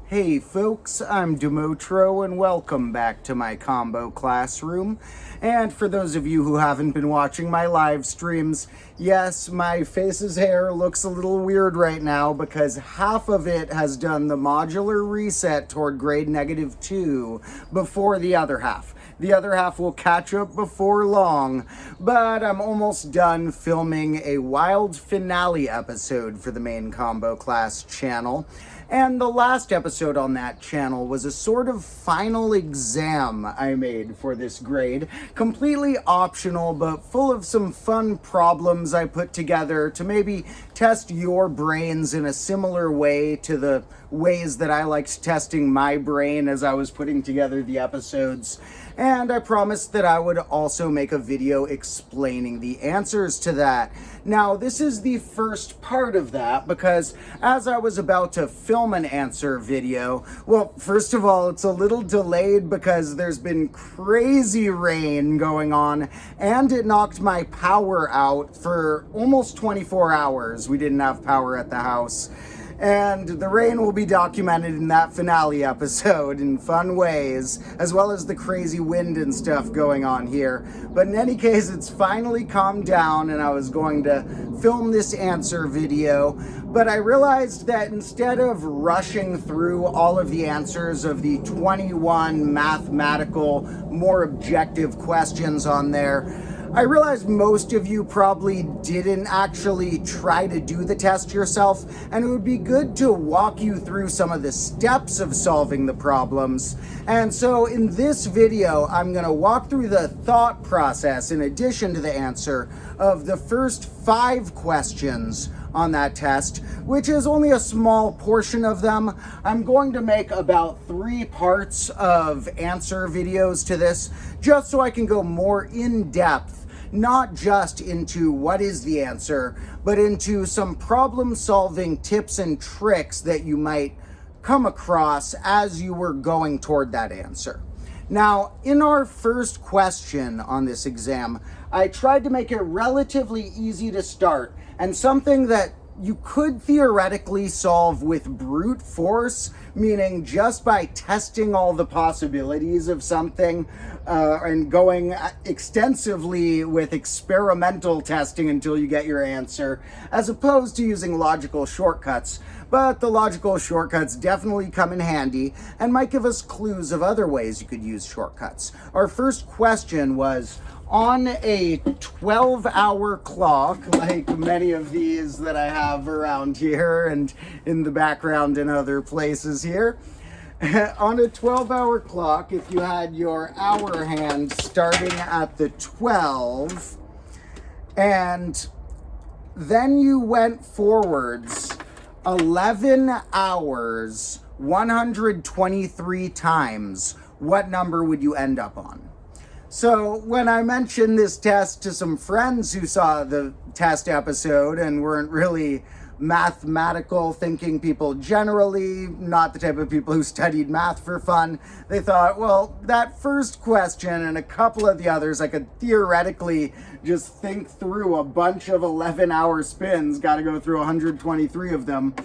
Hey folks, I'm Demotro and welcome back to my combo classroom. And for those of you who haven't been watching my live streams, yes, my face's hair looks a little weird right now because half of it has done the modular reset toward grade -2 before the other half. The other half will catch up before long, but I'm almost done filming a wild finale episode for the main combo class channel. And the last episode on that channel was a sort of final exam I made for this grade. Completely optional, but full of some fun problems I put together to maybe test your brains in a similar way to the ways that I liked testing my brain as I was putting together the episodes. And I promised that I would also make a video explaining the answers to that. Now, this is the first part of that because as I was about to film an answer video, well, first of all, it's a little delayed because there's been crazy rain going on and it knocked my power out for almost 24 hours. We didn't have power at the house. And the rain will be documented in that finale episode in fun ways, as well as the crazy wind and stuff going on here. But in any case, it's finally calmed down and I was going to film this answer video. But I realized that instead of rushing through all of the answers of the 21 mathematical, more objective questions on there, I realized most of you probably didn't actually try to do the test yourself, and it would be good to walk you through some of the steps of solving the problems. And so in this video, I'm going to walk through the thought process in addition to the answer of the first 5 questions on that test, which is only a small portion of them. I'm going to make about 3 parts of answer videos to this, just so I can go more in depth, not just into what is the answer, but into some problem solving tips and tricks that you might come across as you were going toward that answer. Now, in our first question on this exam, I tried to make it relatively easy to start and something that you could theoretically solve with brute force, meaning just by testing all the possibilities of something and going extensively with experimental testing until you get your answer, as opposed to using logical shortcuts. But the logical shortcuts definitely come in handy and might give us clues of other ways you could use shortcuts. Our first question was, on a 12-hour clock, like many of these that I have around here and in the background and other places here, on a 12-hour clock, if you had your hour hand starting at the 12, and then you went forwards 11 hours, 123 times, what number would you end up on? So when I mentioned this test to some friends who saw the test episode and weren't really mathematical thinking people generally, not the type of people who studied math for fun, they thought, well, that first question and a couple of the others, I could theoretically just think through a bunch of 11-hour spins, got to go through 123 of them,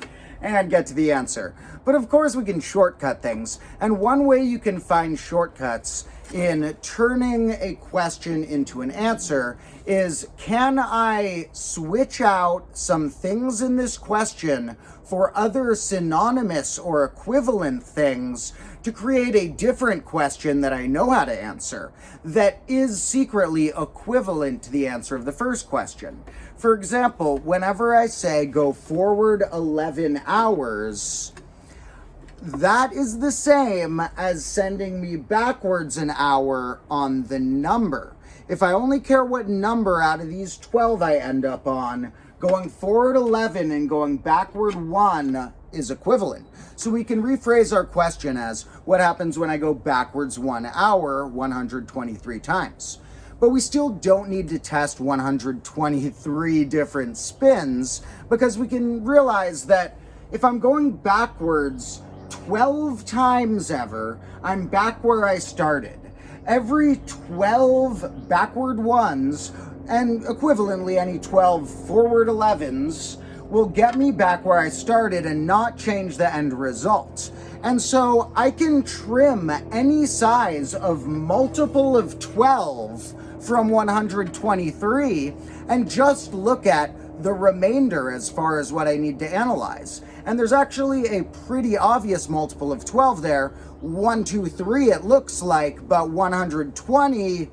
and get to the answer. But of course we can shortcut things, and one way you can find shortcuts in turning a question into an answer is, can I switch out some things in this question for other synonymous or equivalent things to create a different question that I know how to answer that is secretly equivalent to the answer of the first question? For example, whenever I say go forward 11 hours, that is the same as sending me backwards an hour on the number. If I only care what number out of these 12 I end up on, going forward 11 and going backward 1 is equivalent. So we can rephrase our question as, what happens when I go backwards 1 hour 123 times? But we still don't need to test 123 different spins because we can realize that if I'm going backwards 12 times ever, I'm back where I started. Every 12 backward 1s, and equivalently any 12 forward 11s, will get me back where I started and not change the end result. And so I can trim any size of multiple of 12 from 123 and just look at the remainder as far as what I need to analyze. And there's actually a pretty obvious multiple of 12 there. 1, 2, 3 it looks like, but 120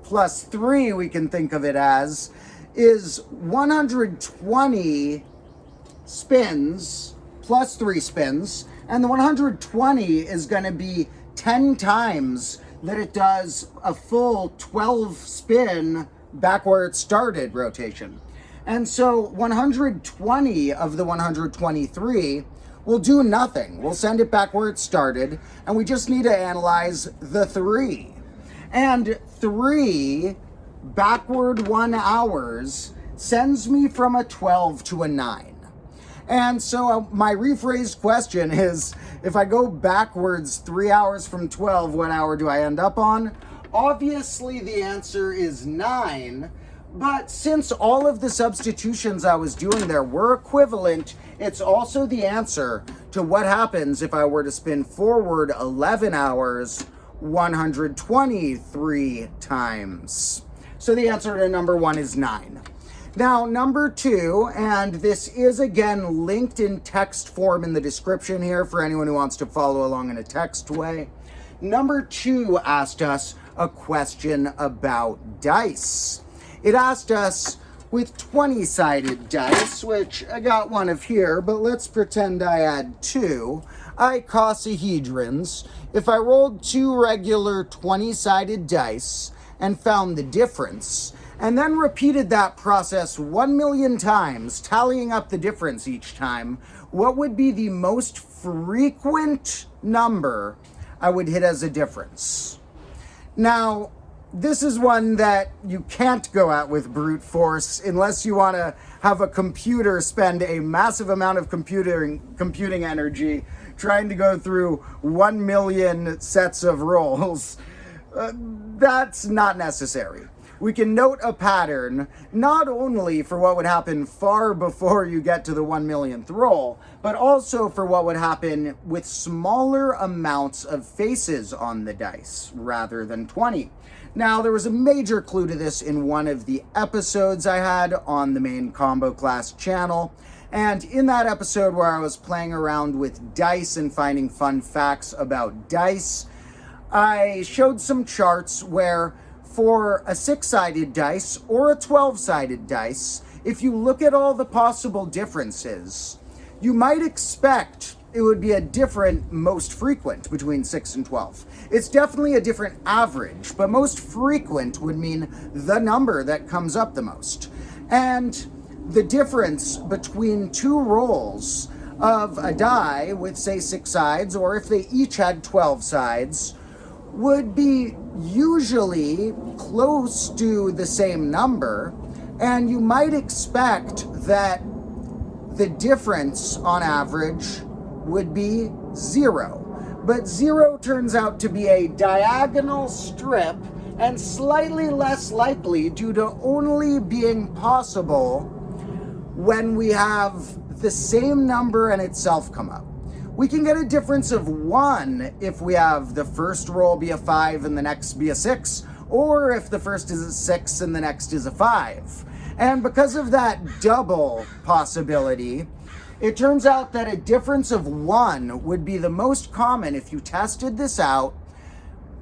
plus 3 we can think of it as is 120 spins plus 3 spins, and the 120 is going to be 10 times that it does a full 12 spin back where it started rotation. And so 120 of the 123 will do nothing. We'll send it back where it started, and we just need to analyze the 3. And 3 backward 1 hours sends me from a 12 to a 9. And so my rephrased question is, if I go backwards 3 hours from 12, what hour do I end up on? Obviously the answer is 9, but since all of the substitutions I was doing there were equivalent, it's also the answer to what happens if I were to spin forward 11 hours 123 times. So the answer to number 1 is 9. Now, number 2, and this is again linked in text form in the description here for anyone who wants to follow along in a text way. Number 2 asked us a question about dice. It asked us with 20-sided dice, which I got one of here, but let's pretend I had 2 icosahedrons. If I rolled 2 regular 20-sided dice and found the difference, and then repeated that process 1 million times, tallying up the difference each time, what would be the most frequent number I would hit as a difference? Now, this is one that you can't go at with brute force unless you want to have a computer spend a massive amount of computing energy trying to go through 1 million sets of rolls. That's not necessary. We can note a pattern, not only for what would happen far before you get to the 1 millionth roll, but also for what would happen with smaller amounts of faces on the dice rather than 20. Now, there was a major clue to this in one of the episodes I had on the main combo class channel. And in that episode where I was playing around with dice and finding fun facts about dice, I showed some charts where for a 6-sided dice or a 12-sided dice, if you look at all the possible differences, you might expect it would be a different most frequent between 6 and 12. It's definitely a different average, but most frequent would mean the number that comes up the most. And the difference between 2 rolls of a die with, say, 6 sides, or if they each had 12 sides, would be usually close to the same number, and you might expect that the difference on average would be 0. But 0 turns out to be a diagonal strip and slightly less likely due to only being possible when we have the same number and itself come up. We can get a difference of 1 if we have the first roll be a 5 and the next be a 6, or if the first is a 6 and the next is a 5. And because of that double possibility, it turns out that a difference of 1 would be the most common if you tested this out,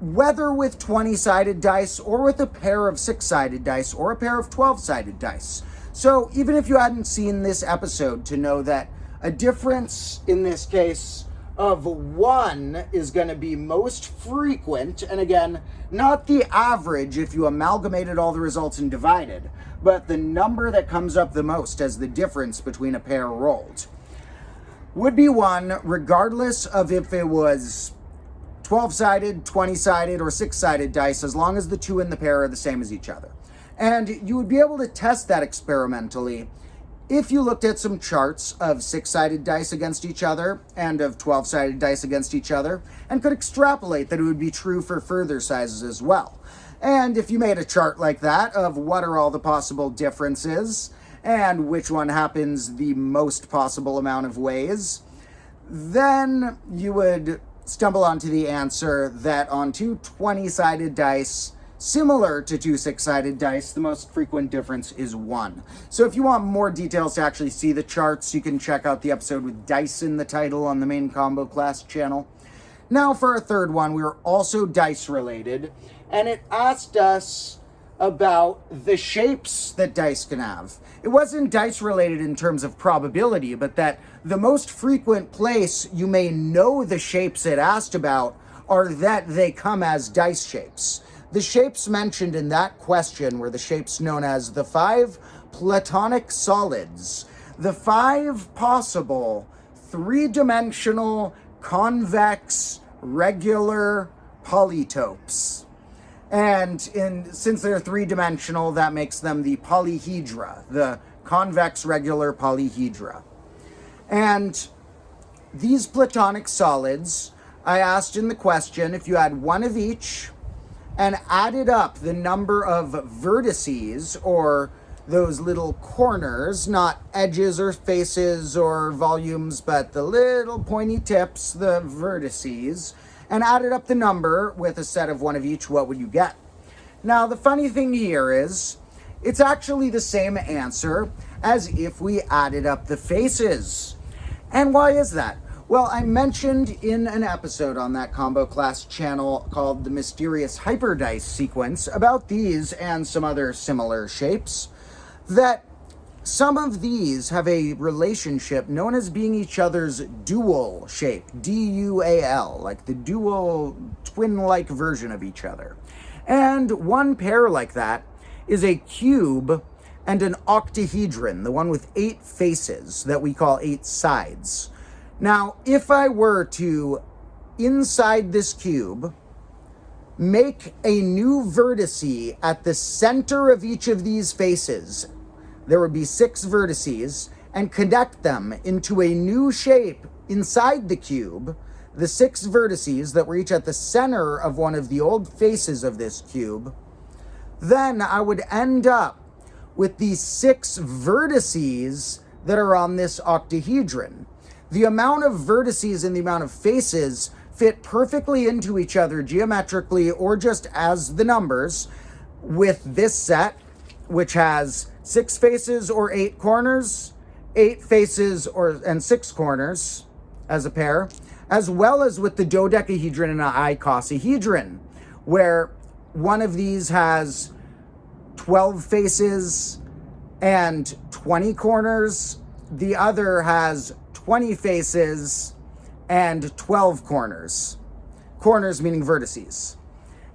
whether with 20-sided dice or with a pair of 6-sided dice or a pair of 12-sided dice. So even if you hadn't seen this episode to know that a difference in this case of 1 is going to be most frequent, and again, not the average if you amalgamated all the results and divided, but the number that comes up the most as the difference between a pair rolled, would be 1 regardless of if it was 12-sided, 20-sided, or 6-sided dice, as long as the 2 in the pair are the same as each other. And you would be able to test that experimentally if you looked at some charts of 6-sided dice against each other and of 12-sided dice against each other, and could extrapolate that it would be true for further sizes as well. And if you made a chart like that of what are all the possible differences and which one happens the most possible amount of ways, then you would stumble onto the answer that on two 20-sided dice, similar to two 6-sided dice, the most frequent difference is 1. So if you want more details to actually see the charts, you can check out the episode with dice in the title on the main combo class channel. Now for our third one, we were also dice related, and it asked us about the shapes that dice can have. It wasn't dice related in terms of probability, but that the most frequent place you may know the shapes it asked about are that they come as dice shapes. The shapes mentioned in that question were the shapes known as the 5 Platonic solids, the 5 possible 3-dimensional convex regular polytopes. And since they're 3-dimensional, that makes them the polyhedra, the convex regular polyhedra. And these Platonic solids, I asked in the question, if you had one of each and added up the number of vertices, or those little corners, not edges or faces or volumes, but the little pointy tips, the vertices, and added up the number with a set of one of each, what would you get? Now, the funny thing here is, it's actually the same answer as if we added up the faces. And why is that? Well, I mentioned in an episode on that combo class channel called the Mysterious Hyperdice Sequence about these and some other similar shapes, that some of these have a relationship known as being each other's dual shape, D-U-A-L, like the dual twin-like version of each other. And one pair like that is a cube and an octahedron, the one with 8 faces that we call 8 sides. Now, if I were to, inside this cube, make a new vertice at the center of each of these faces, there would be 6 vertices, and connect them into a new shape inside the cube, the 6 vertices that were each at the center of one of the old faces of this cube, then I would end up with the 6 vertices that are on this octahedron. The amount of vertices and the amount of faces fit perfectly into each other geometrically or just as the numbers with this set, which has 6 faces or 8 corners, 8 faces and 6 corners as a pair, as well as with the dodecahedron and an icosahedron, where one of these has 12 faces and 20 corners, the other has 20 faces and 12 corners. Corners meaning vertices.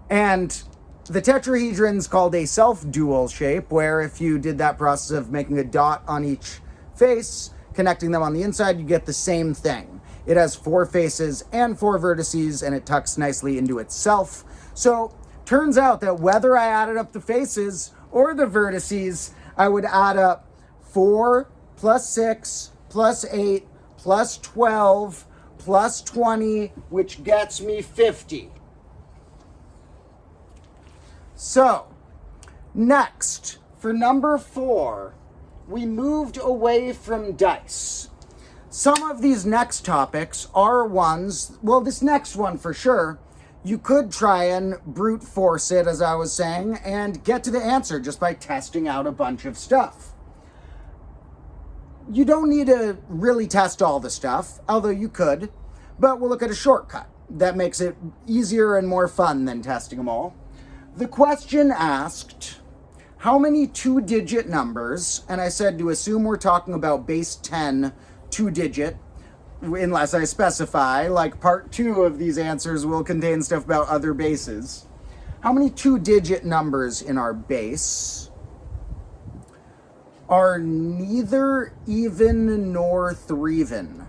And the tetrahedron's called a self-dual shape, where if you did that process of making a dot on each face, connecting them on the inside, you get the same thing. It has 4 faces and 4 vertices, and it tucks nicely into itself. So, turns out that whether I added up the faces or the vertices, I would add up 4 plus 6 plus 8 plus 12 plus 20, which gets me 50. So, next, for number 4, we moved away from dice. Some of these next topics are ones, well, this next one for sure, you could try and brute force it, as I was saying, and get to the answer just by testing out a bunch of stuff. You don't need to really test all the stuff, although you could, but we'll look at a shortcut that makes it easier and more fun than testing them all. The question asked, how many 2-digit numbers, and I said to assume we're talking about base 10 2-digit, unless I specify, like part 2 of these answers will contain stuff about other bases. How many 2-digit numbers in our base are neither even nor threeven?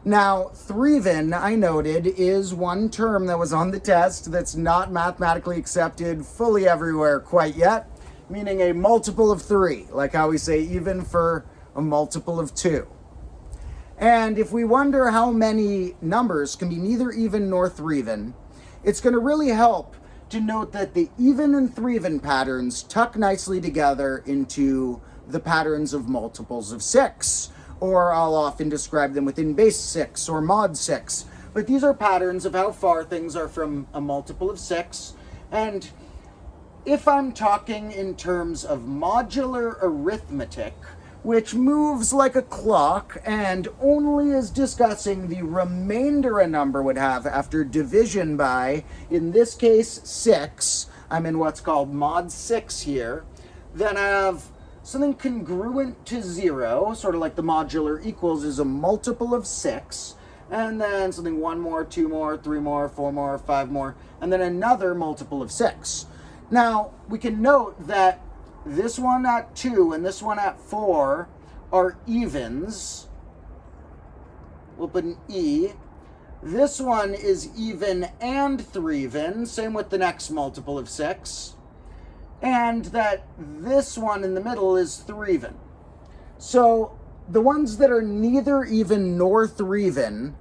Now, threeven, I noted, is one term that was on the test that's not mathematically accepted fully everywhere quite yet, meaning a multiple of 3, like how we say even for a multiple of 2. And if we wonder how many numbers can be neither even nor threeven, it's going to really help to note that the even and threeven patterns tuck nicely together into the patterns of multiples of 6, or I'll often describe them within base 6 or mod 6. But these are patterns of how far things are from a multiple of 6. And if I'm talking in terms of modular arithmetic, which moves like a clock and only is discussing the remainder a number would have after division by, in this case, 6, I'm in what's called mod 6 here, then I have something congruent to 0, sort of like the modular equals is a multiple of 6, and then something 1 more, 2 more, 3 more, 4 more, 5 more, and then another multiple of 6. Now, we can note that this one at 2 and this one at 4 are evens. We'll put an E. This one is even and threeven, same with the next multiple of 6. And that this one in the middle is threeven. So the ones that are neither even nor threeven,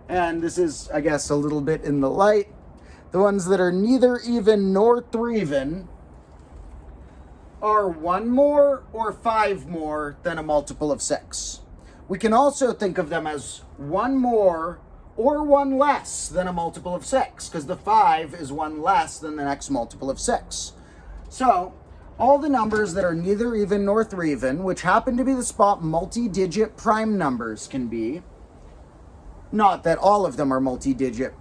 and this is, I guess, a little bit in the light, the ones that are neither even nor threeven are 1 more or 5 more than a multiple of 6. We can also think of them as 1 more or 1 less than a multiple of 6, because the 5 is 1 less than the next multiple of 6. So, all the numbers that are neither even nor threeven, which happen to be the spot multi-digit prime numbers can be, not that all of them are multi-digit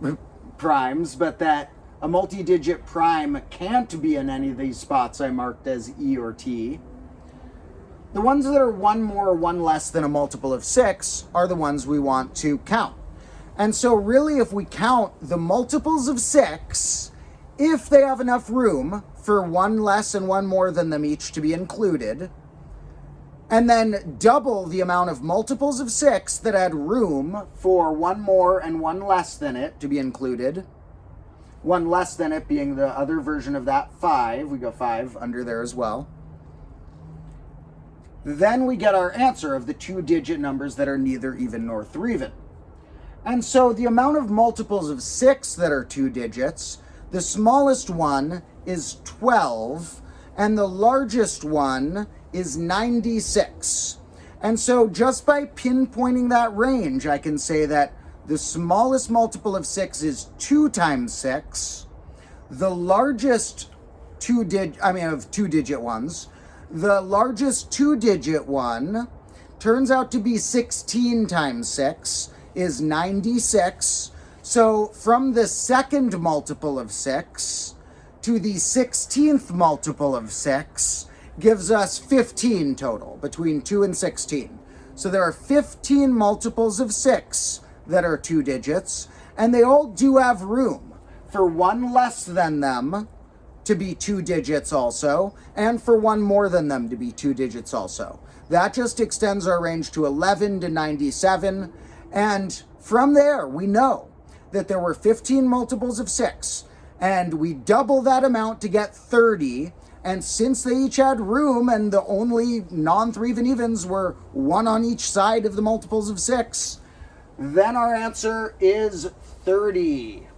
primes, but that a multi-digit prime can't be in any of these spots I marked as E or T. The ones that are 1 more or 1 less than a multiple of 6 are the ones we want to count. And so really, if we count the multiples of 6, if they have enough room for 1 less and 1 more than them each to be included, and then double the amount of multiples of 6 that had room for 1 more and 1 less than it to be included, 1 less than it being the other version of that, 5. We go 5 under there as well. Then we get our answer of the 2-digit numbers that are neither even nor threeven. And so the amount of multiples of 6 that are 2 digits, the smallest one is 12, and the largest one is 96. And so just by pinpointing that range, I can say that the smallest multiple of 6 is 2 times 6. The largest of 2-digit ones, the largest 2-digit one turns out to be 16 times 6 is 96. So from the second multiple of 6 to the 16th multiple of 6 gives us 15 total, between 2 and 16. So there are 15 multiples of 6 that are 2 digits, and they all do have room for 1 less than them to be 2 digits also, and for 1 more than them to be 2 digits also. That just extends our range to 11 to 97, and from there we know that there were 15 multiples of 6, and we double that amount to get 30, and since they each had room and the only non-threeven evens were 1 on each side of the multiples of 6, then our answer is 30.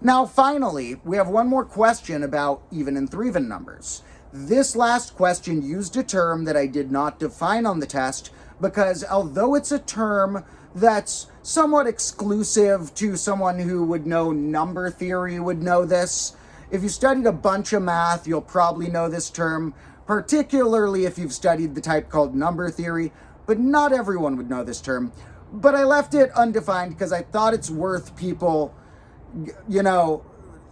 Now finally, we have one more question about even and threeven numbers. This last question used a term that I did not define on the test because although it's a term that's somewhat exclusive to someone who would know number theory would know this, if you studied a bunch of math, you'll probably know this term, particularly if you've studied the type called number theory, but not everyone would know this term. But I left it undefined because I thought it's worth people,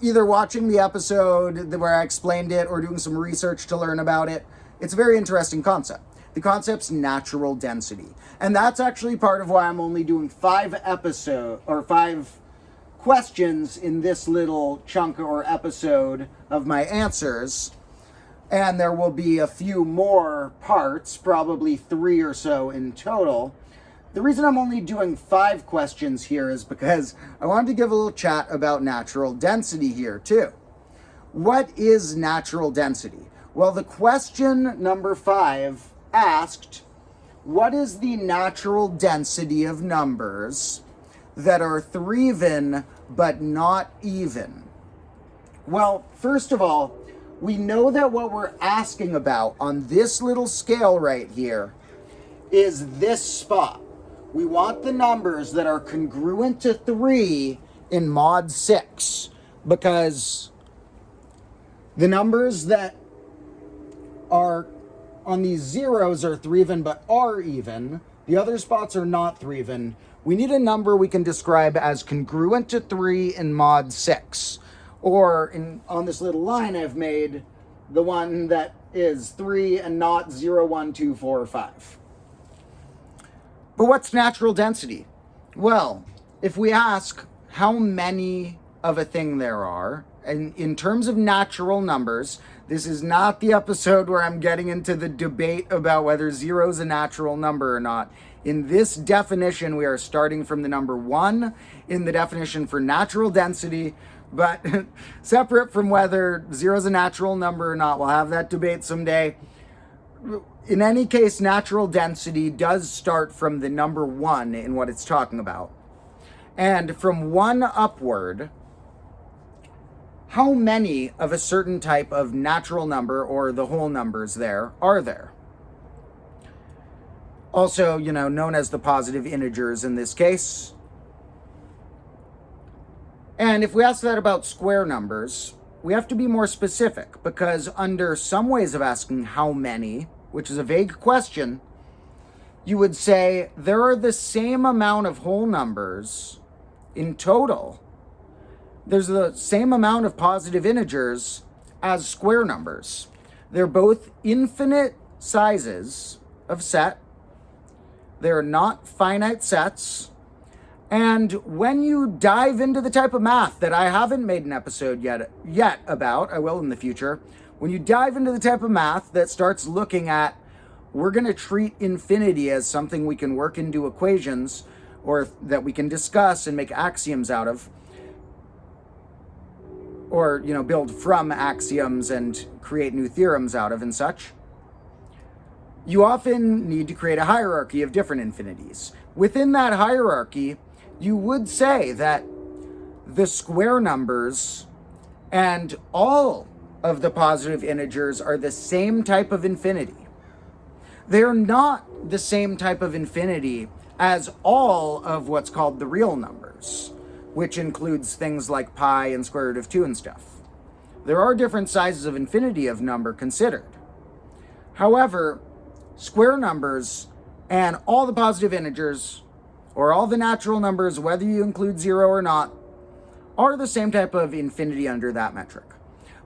either watching the episode where I explained it or doing some research to learn about it. It's a very interesting concept. The concept's natural density. And that's actually part of why I'm only doing 5 questions in this little chunk or episode of my answers. And there will be a few more parts, probably 3 or so in total. The reason I'm only doing 5 questions here is because I wanted to give a little chat about natural density here too. What is natural density? Well, the question number 5 asked, what is the natural density of numbers that are threeven but not even? Well, first of all, we know that what we're asking about on this little scale right here is this spot. We want the numbers that are congruent to 3 in mod 6, because the numbers that are on these zeros are threeven but are even. The other spots are not threeven. We need a number we can describe as congruent to 3 in mod 6. Or on this little line I've made, the one that is 3 and not 0, 1, 2, 4, or 5. But what's natural density? Well, if we ask how many of a thing there are, and in terms of natural numbers, this is not the episode where I'm getting into the debate about whether 0 is a natural number or not. In this definition, we are starting from the number 1 in the definition for natural density, but separate from whether 0 is a natural number or not. We'll have that debate someday. In any case, natural density does start from the number 1 in what it's talking about. And from 1 upward, how many of a certain type of natural number, or the whole numbers there, are there? Also, known as the positive integers in this case. And if we ask that about square numbers, we have to be more specific, because under some ways of asking how many, which is a vague question, you would say there are the same amount of whole numbers in total. There's the same amount of positive integers as square numbers. They're both infinite sizes of set. They're not finite sets. And when you dive into the type of math that I haven't made an episode yet about, I will in the future, when you dive into the type of math that starts looking at, we're going to treat infinity as something we can work into equations, or that we can discuss and make axioms out of, or build from axioms and create new theorems out of and such, you often need to create a hierarchy of different infinities. Within that hierarchy, you would say that the square numbers and all of the positive integers are the same type of infinity. They're not the same type of infinity as all of what's called the real numbers, which includes things like pi and square root of 2 and stuff. There are different sizes of infinity of number considered. However, square numbers and all the positive integers, or all the natural numbers, whether you include 0 or not, are the same type of infinity under that metric.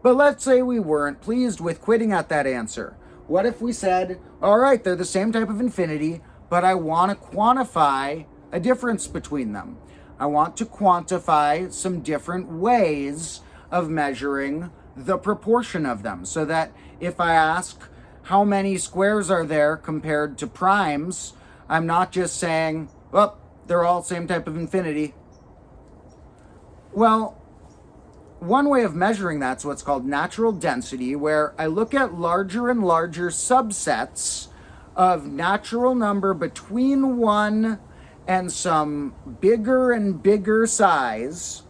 But let's say we weren't pleased with quitting at that answer. What if we said, all right, they're the same type of infinity, but I want to quantify a difference between them. I want to quantify some different ways of measuring the proportion of them, so that if I ask how many squares are there compared to primes, I'm not just saying, well, they're all same type of infinity. Well, one way of measuring that's what's called natural density, where I look at larger and larger subsets of natural number between 1 and some bigger and bigger size,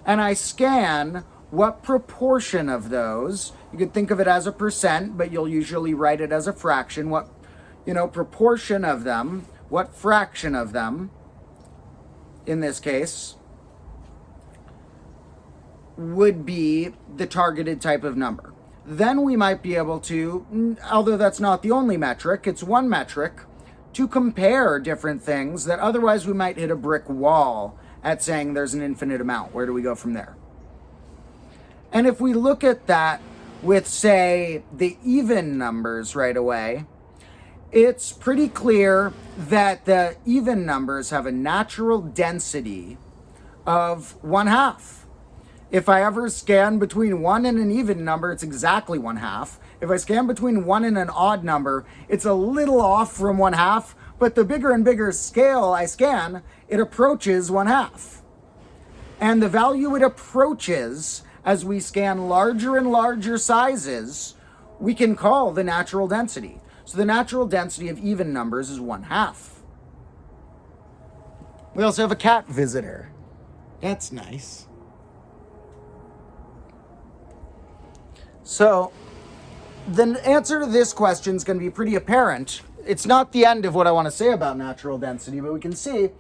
and I scan what proportion of those, you could think of it as a percent, but you'll usually write it as a fraction, what proportion of them, what fraction of them, in this case, would be the targeted type of number. Then we might be able to, although that's not the only metric, it's one metric, to compare different things that otherwise we might hit a brick wall at saying there's an infinite amount. Where do we go from there? And if we look at that with, say, the even numbers right away, it's pretty clear that the even numbers have a natural density of 1/2. If I ever scan between 1 and an even number, it's exactly 1/2. If I scan between 1 and an odd number, it's a little off from 1/2, but the bigger and bigger scale I scan, it approaches 1/2. And the value it approaches as we scan larger and larger sizes, we can call the natural density. So the natural density of even numbers is 1/2. We also have a cat visitor. That's nice. So the answer to this question is going to be pretty apparent it's not the end of what I want to say about natural density, but we can see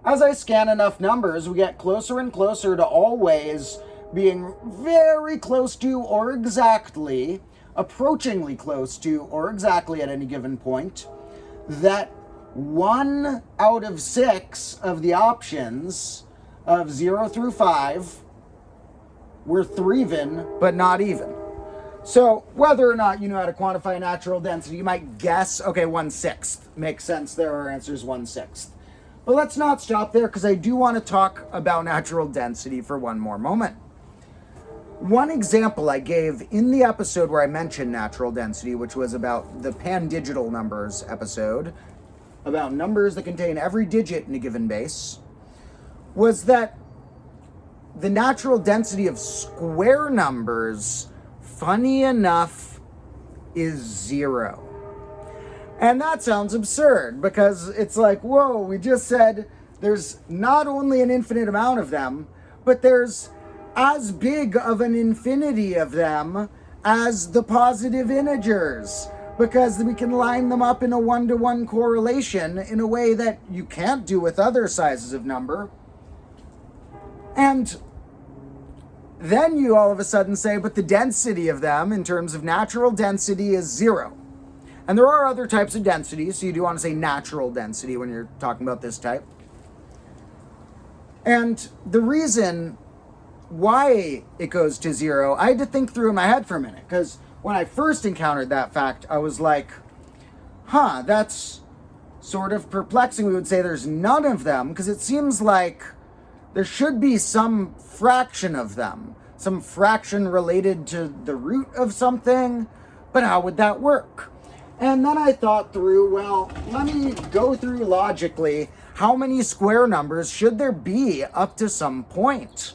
as I scan enough numbers, we get closer and closer to always being very close to or exactly, approachingly close to or exactly at any given point, that 1 out of 6 of the options of 0 through 5 were threeven, but not even. So whether or not you know how to quantify natural density, you might guess, okay, 1/6 makes sense there, our answer is 1/6. But let's not stop there, because I do want to talk about natural density for one more moment. One example I gave in the episode where I mentioned natural density, which was about the pan-digital numbers episode, about numbers that contain every digit in a given base, was that the natural density of square numbers, funny enough, is 0. And that sounds absurd, because it's like, whoa, we just said there's not only an infinite amount of them, but there's as big of an infinity of them as the positive integers, because we can line them up in a 1-to-1 correlation in a way that you can't do with other sizes of number. And then you all of a sudden say, but the density of them in terms of natural density is 0. And there are other types of density, so you do want to say natural density when you're talking about this type. And the reason why it goes to 0, I had to think through in my head for a minute, because when I first encountered that fact, I was like, that's sort of perplexing. We would say there's none of them, because it seems like there should be some fraction of them, some fraction related to the root of something, but how would that work? And then I thought through, well, let me go through logically, how many square numbers should there be up to some point?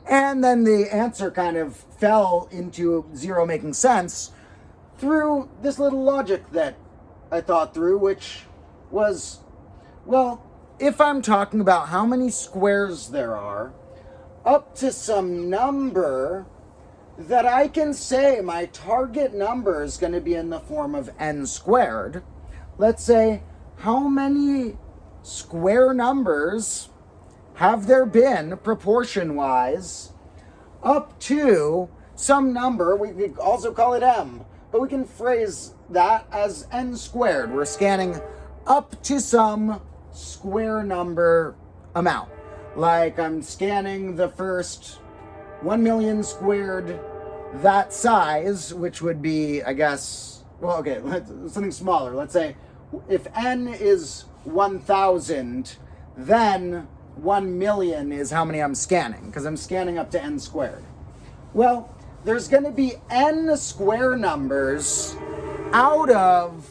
And then the answer kind of fell into 0 making sense through this little logic that I thought through, which was, well, if I'm talking about how many squares there are, up to some number that I can say my target number is going to be in the form of n squared. Let's say, how many square numbers have there been, proportion-wise, up to some number, we could also call it m, but we can phrase that as n squared. We're scanning up to some square number amount. Like I'm scanning the first 1 million squared, that size, which would be, I guess, well, okay, something smaller. Let's say if n is 1,000, then 1 million is how many I'm scanning, because I'm scanning up to n squared. Well, there's going to be n square numbers out of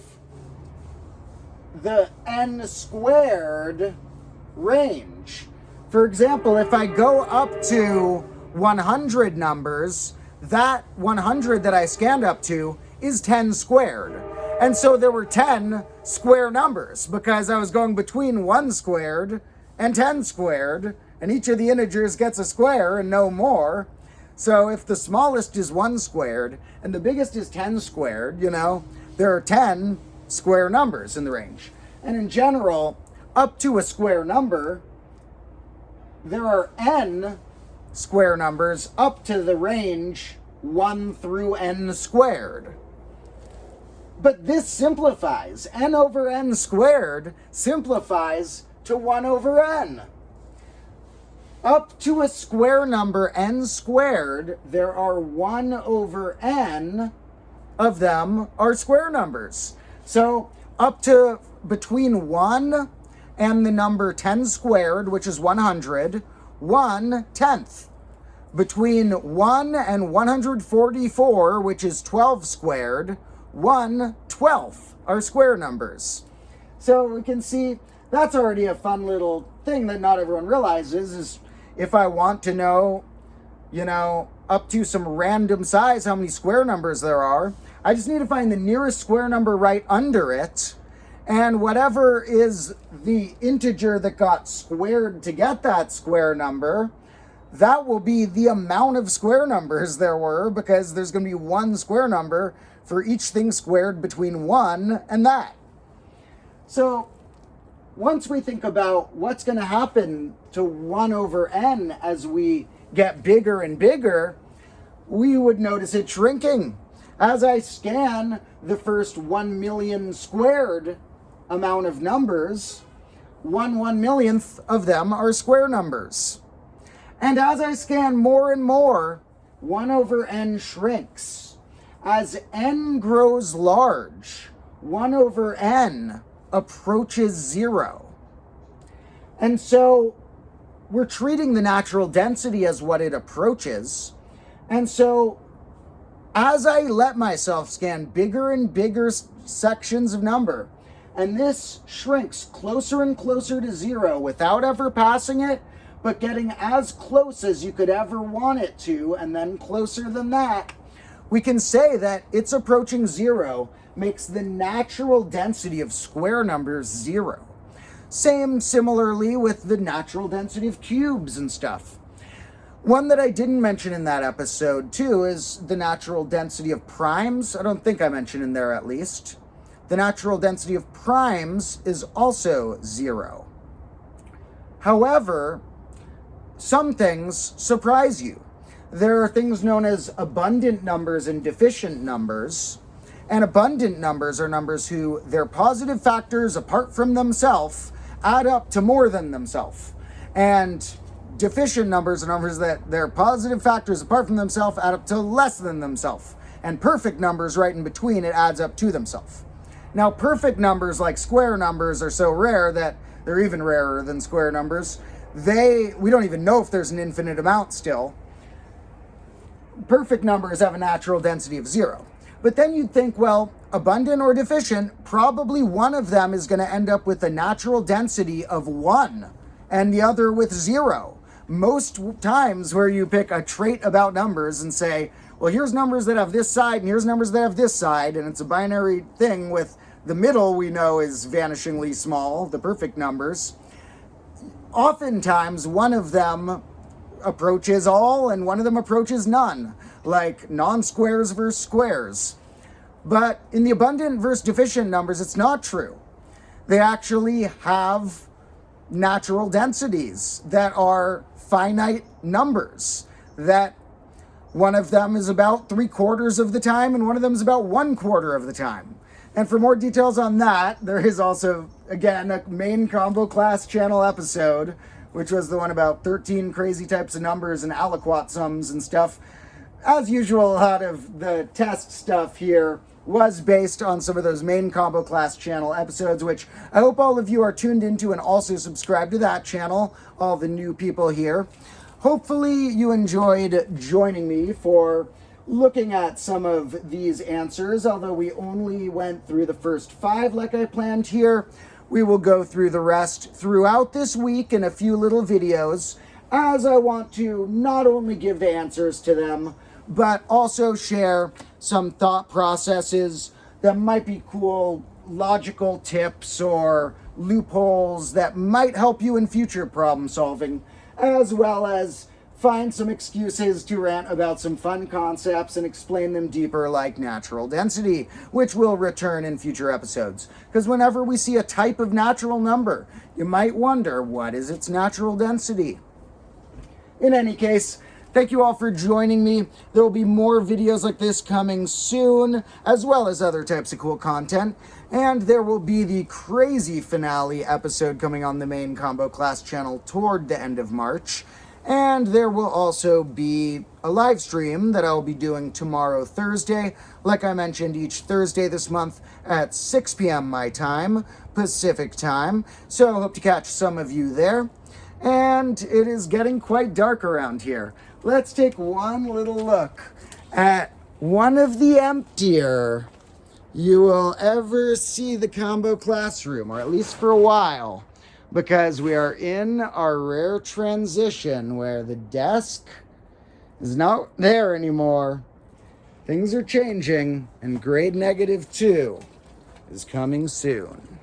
the n squared range. For example, if I go up to 100 numbers, that 100 that I scanned up to is 10 squared. And so there were 10 square numbers, because I was going between 1 squared and 10 squared, and each of the integers gets a square and no more. So if the smallest is 1 squared and the biggest is 10 squared, there are 10 square numbers in the range. And in general, up to a square number, there are n square numbers up to the range 1 through n squared. But this simplifies. N over n squared simplifies to 1 over n. Up to a square number n squared, there are 1 over n of them are square numbers. So up to between 1 and the number 10 squared, which is 100, 1/10. Between 1 and 144, which is 12 squared, 1/12 are square numbers. So we can see that's already a fun little thing that not everyone realizes, is if I want to know, up to some random size how many square numbers there are, I just need to find the nearest square number right under it, and whatever is the integer that got squared to get that square number, that will be the amount of square numbers there were, because there's going to be 1 square number for each thing squared between 1 and that. So once we think about what's going to happen to 1 over n as we get bigger and bigger, we would notice it shrinking. As I scan the first 1 million squared amount of numbers, 1/1,000,000th of them are square numbers. And as I scan more and more, 1 over n shrinks. As n grows large, 1 over n approaches 0. And so we're treating the natural density as what it approaches. And so as I let myself scan bigger and bigger sections of number, and this shrinks closer and closer to 0 without ever passing it, but getting as close as you could ever want it to, and then closer than that, we can say that it's approaching 0 makes the natural density of square numbers 0. Similarly with the natural density of cubes and stuff. One that I didn't mention in that episode, too, is the natural density of primes. I don't think I mentioned in there, at least. The natural density of primes is also 0. However, some things surprise you. There are things known as abundant numbers and deficient numbers. And abundant numbers are numbers who their positive factors apart from themselves add up to more than themselves. And deficient numbers are numbers that their positive factors apart from themselves add up to less than themselves. And perfect numbers right in between, it adds up to themselves. Now, perfect numbers like square numbers are so rare that they're even rarer than square numbers. We don't even know if there's an infinite amount still. Perfect numbers have a natural density of 0. But then you'd think, well, abundant or deficient, probably one of them is going to end up with a natural density of 1 and the other with 0. Most times where you pick a trait about numbers and say, well, here's numbers that have this side and here's numbers that have this side, and it's a binary thing with the middle we know is vanishingly small, the perfect numbers. Oftentimes one of them approaches all and one of them approaches none, like non-squares versus squares. But in the abundant versus deficient numbers, it's not true. They actually have natural densities that are finite numbers, that one of them is about 3/4 of the time and one of them is about 1/4 of the time. And for more details on that, there is also, again, a main combo class channel episode, which was the one about 13 crazy types of numbers and aliquot sums and stuff. As usual, a lot of the test stuff here was based on some of those main combo class channel episodes, which I hope all of you are tuned into and also subscribe to that channel, all the new people here. Hopefully you enjoyed joining me for looking at some of these answers. Although we only went through the first 5 like I planned here, we will go through the rest throughout this week in a few little videos, as I want to not only give the answers to them, but also share some thought processes that might be cool, logical tips or loopholes that might help you in future problem solving, as well as find some excuses to rant about some fun concepts and explain them deeper, like natural density, which will return in future episodes. Because whenever we see a type of natural number, you might wonder, what is its natural density? In any case, thank you all for joining me. There will be more videos like this coming soon, as well as other types of cool content. And there will be the crazy finale episode coming on the main combo class channel toward the end of March. And there will also be a live stream that I'll be doing tomorrow, Thursday. Like I mentioned, each Thursday this month at 6 p.m. my time, Pacific time. So I hope to catch some of you there. And it is getting quite dark around here. Let's take one little look at one of the emptier you will ever see the combo classroom, or at least for a while, because we are in our rare transition where the desk is not there anymore. Things are changing, and grade -2 is coming soon.